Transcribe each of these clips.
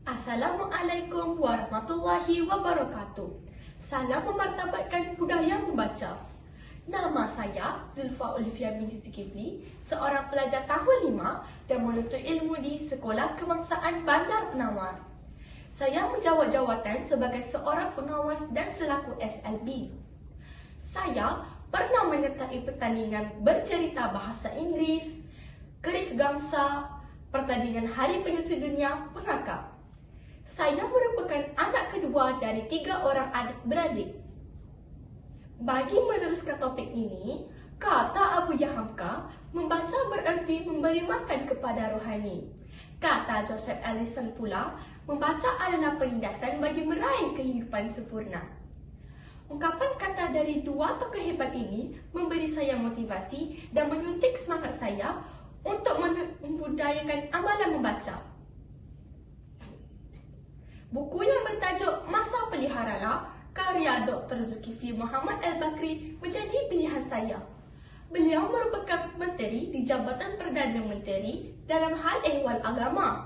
Assalamualaikum warahmatullahi wabarakatuh. Salam memartabatkan budaya membaca. Nama saya Zulfa Olivia binti Zulkifli, seorang pelajar tahun 5 dan menuntut ilmu di Sekolah Kebangsaan Bandar Penawar. Saya menjawat jawatan sebagai seorang pengawas dan selaku SLB. Saya pernah menyertai pertandingan bercerita bahasa Inggeris, keris gangsa, pertandingan Hari Penyusu Dunia pengakap. Saya merupakan anak kedua dari 3 orang adik-beradik. Bagi meneruskan topik ini, kata Abu Yahamka, membaca bererti memberi makan kepada rohani. Kata Joseph Allison pula, membaca adalah penindasan bagi meraih kehidupan sempurna. Ungkapan kata dari dua tokoh hebat ini memberi saya motivasi dan menyuntik semangat saya untuk membudayakan amalan membaca. Buku yang bertajuk Masa Peliharalah karya Dr. Zulkifli Muhammad Al-Bakri menjadi pilihan saya. Beliau merupakan menteri di Jabatan Perdana Menteri dalam hal ehwal agama.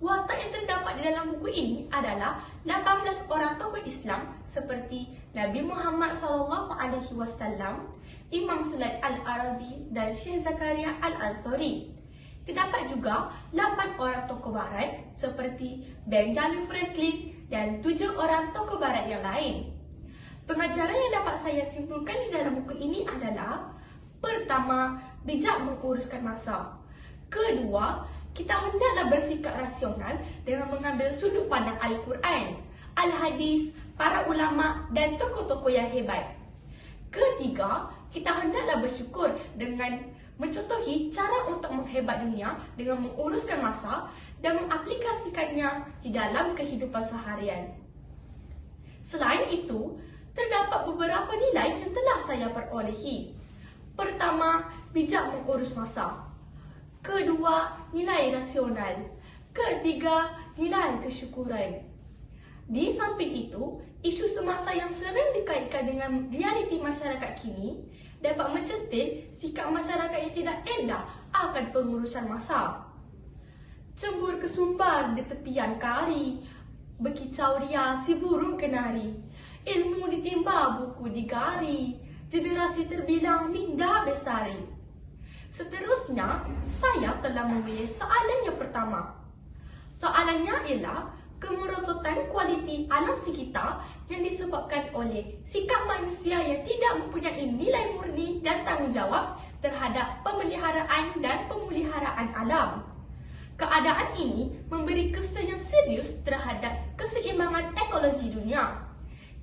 Watak yang terdapat di dalam buku ini adalah 18 orang tokoh Islam seperti Nabi Muhammad SAW, Imam Sulaid Al-Arazi dan Syekh Zakaria Al-Ansari. Terdapat juga 8 orang tokoh barat seperti Benjamin Franklin dan 7 orang tokoh barat yang lain. Pengajaran yang dapat saya simpulkan di dalam buku ini adalah: pertama, bijak menguruskan masa. Kedua, kita hendaklah bersikap rasional dengan mengambil sudut pandang Al-Quran, Al-Hadis, para ulama dan tokoh-tokoh yang hebat. Ketiga, kita hendaklah bersyukur dengan mencontohi cara untuk menghebat dunia dengan menguruskan masa dan mengaplikasikannya di dalam kehidupan seharian. Selain itu, terdapat beberapa nilai yang telah saya perolehi. Pertama, bijak mengurus masa. Kedua, nilai rasional. Ketiga, nilai kesyukuran. Di samping itu, isu semasa yang sering dikaitkan dengan realiti masyarakat kini dapat mencentil sikap masyarakat yang tidak endah akan pengurusan masa. Cembur kesumbar di tepian kari, berkicau ria si burung kenari, ilmu ditimba buku digari, generasi terbilang minda bestari. Seterusnya, saya telah memilih soalan yang pertama. Soalannya ialah kemerosotan kualiti alam sekitar yang disebabkan oleh sikap manusia yang tidak mempunyai nilai murni dan tanggungjawab terhadap pemeliharaan dan pemuliharaan alam. Keadaan ini memberi kesan yang serius terhadap keseimbangan ekologi dunia.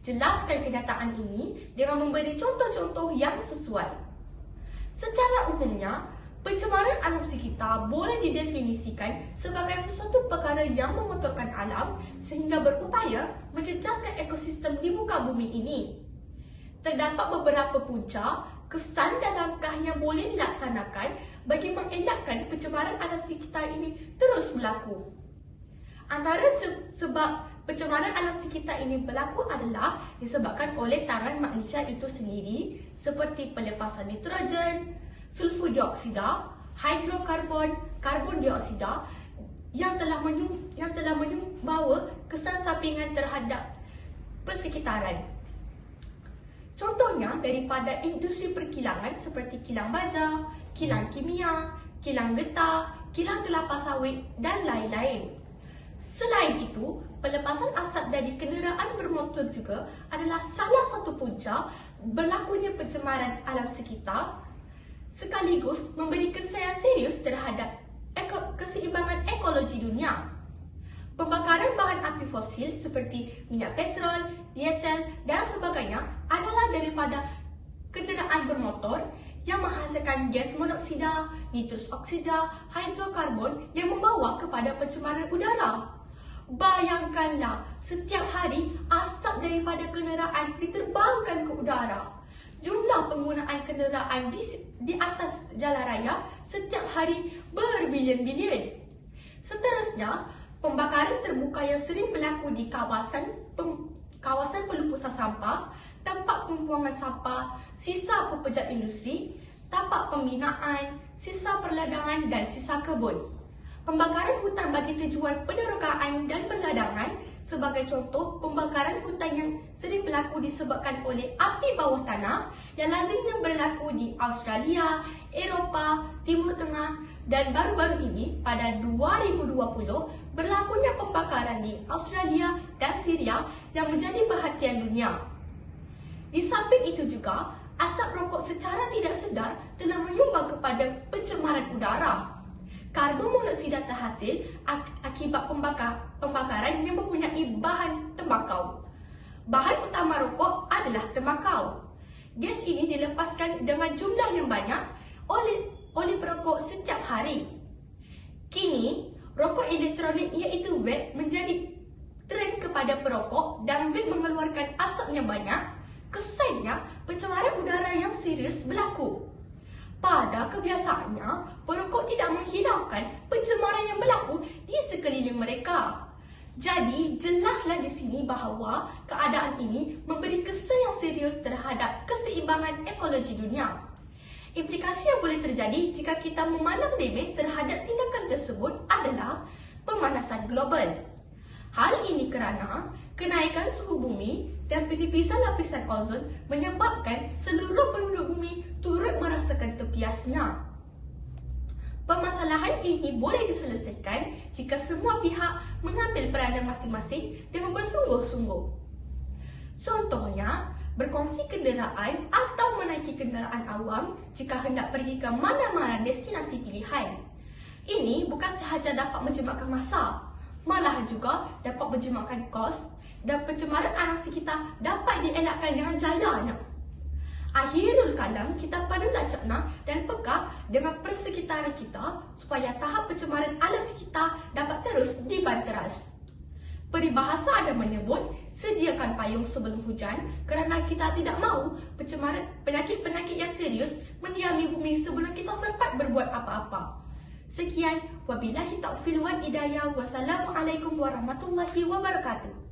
Jelaskan kenyataan ini dengan memberi contoh-contoh yang sesuai. Secara umumnya, pencemaran alam sekitar boleh didefinisikan sebagai sesuatu perkara yang mengotorkan alam sehingga berupaya menjejaskan ekosistem di muka bumi ini. Terdapat beberapa punca, kesan dan langkah yang boleh dilaksanakan bagi mengelakkan pencemaran alam sekitar ini terus berlaku. Antara sebab pencemaran alam sekitar ini berlaku adalah disebabkan oleh tangan manusia itu sendiri seperti pelepasan nitrogen, sulfur dioksida, hidrokarbon, karbon dioksida yang telah membawa kesan sampingan terhadap persekitaran. Contohnya daripada industri perkilangan seperti kilang baja, kilang kimia, kilang getah, kilang kelapa sawit dan lain-lain. Selain itu, pelepasan asap dari kenderaan bermotor juga adalah salah satu punca berlakunya pencemaran alam sekitar, sekaligus memberi kesan yang serius terhadap keseimbangan ekologi dunia. Pembakaran bahan api fosil seperti minyak petrol, diesel dan sebagainya adalah daripada kenderaan bermotor yang menghasilkan gas monoksida, nitrus oksida, hidrokarbon yang membawa kepada pencemaran udara. Bayangkanlah, setiap hari asap daripada kenderaan diterbangkan ke udara. Jumlah penggunaan kenderaan di atas jalan raya setiap hari berbilion-bilion. Seterusnya, pembakaran terbuka yang sering berlaku di kawasan pelupusan sampah, tempat pembuangan sampah, sisa pepejat industri, tapak pembinaan, sisa perladangan dan sisa kebun. Pembakaran hutan bagi tujuan penerokaan dan perladangan, sebagai contoh pembakaran hutan yang sering berlaku disebabkan oleh api bawah tanah yang lazimnya berlaku di Australia, Eropah, Timur Tengah, dan baru-baru ini pada 2020 berlakunya pembakaran di Australia dan Syria yang menjadi perhatian dunia. Di samping itu juga, asap rokok secara tidak sedar telah menyumbang kepada pencemaran udara. Karbon monoksida terhasil akibat pembakaran yang mempunyai bahan tembakau. Bahan utama rokok adalah tembakau. Gas ini dilepaskan dengan jumlah yang banyak oleh perokok setiap hari. Kini, rokok elektronik iaitu vape menjadi trend kepada perokok dan vape mengeluarkan asap yang banyak. Kesannya, pencemaran udara yang serius berlaku. Pada kebiasaannya, perokok tidak menghiraukan pencemaran yang berlaku di sekeliling mereka. Jadi, jelaslah di sini bahawa keadaan ini memberi kesan yang serius terhadap keseimbangan ekologi dunia. Implikasi yang boleh terjadi jika kita memandang remeh terhadap tindakan tersebut adalah pemanasan global. Hal ini kerana kenaikan suhu bumi dan penipisan lapisan ozon menyebabkan seluruh penduduk bumi turut merasakan tepiasnya. Permasalahan ini boleh diselesaikan jika semua pihak mengambil peranan masing-masing dengan bersungguh-sungguh. Contohnya, berkongsi kenderaan atau menaiki kenderaan awam jika hendak pergi ke mana-mana destinasi pilihan. Ini bukan sahaja dapat menjimatkan masa, malah juga dapat menjimatkan kos dan pencemaran alam sekitar dapat dielakkan dengan jayanya. Akhirul kalam, kita perlulah cerna dan peka dengan persekitaran kita supaya tahap pencemaran alam sekitar dapat terus dibanteras. Peribahasa ada menyebut, sediakan payung sebelum hujan kerana kita tidak mahu penyakit-penyakit yang serius mendiami bumi sebelum kita sempat berbuat apa-apa. Sekian, wabillahi taufiq wal hidayah. Wassalamualaikum warahmatullahi wabarakatuh.